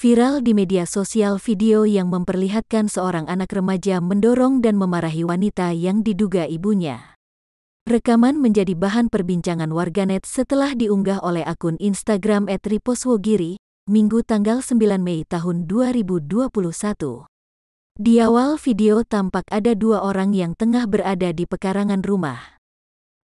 Viral di media sosial video yang memperlihatkan seorang anak remaja mendorong dan memarahi wanita yang diduga ibunya. Rekaman menjadi bahan perbincangan warganet setelah diunggah oleh akun Instagram @riposwogiri, Minggu tanggal 9 Mei tahun 2021. Di awal video tampak ada dua orang yang tengah berada di pekarangan rumah.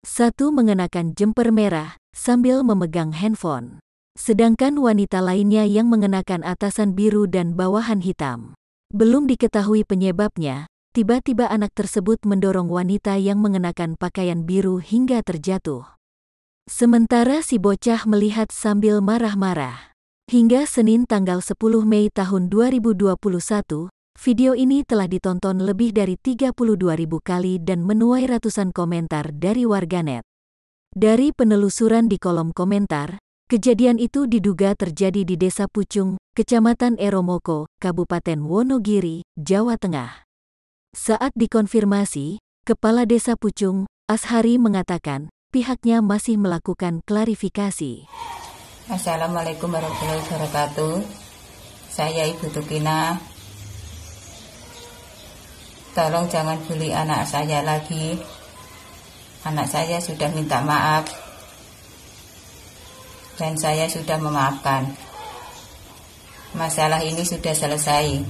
Satu mengenakan jemper merah sambil memegang handphone. Sedangkan wanita lainnya yang mengenakan atasan biru dan bawahan hitam. Belum diketahui penyebabnya, tiba-tiba anak tersebut mendorong wanita yang mengenakan pakaian biru hingga terjatuh. Sementara si bocah melihat sambil marah-marah. Hingga Senin tanggal 10 Mei tahun 2021, video ini telah ditonton lebih dari 32.000 kali dan menuai ratusan komentar dari warganet. Dari penelusuran di kolom komentar, kejadian itu diduga terjadi di Desa Pucung, Kecamatan Eromoko, Kabupaten Wonogiri, Jawa Tengah. Saat dikonfirmasi, Kepala Desa Pucung, Ashari mengatakan, pihaknya masih melakukan klarifikasi. Assalamualaikum warahmatullahi wabarakatuh. Saya Ibu Tukina. Tolong jangan bully anak saya lagi. Anak saya sudah minta maaf. Dan saya sudah memaafkan. Masalah ini sudah selesai.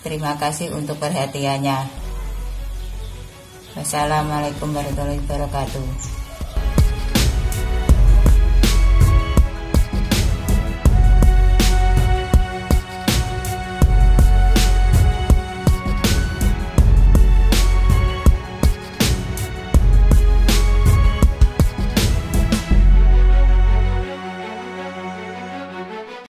Terima kasih untuk perhatiannya. Wassalamualaikum warahmatullahi wabarakatuh.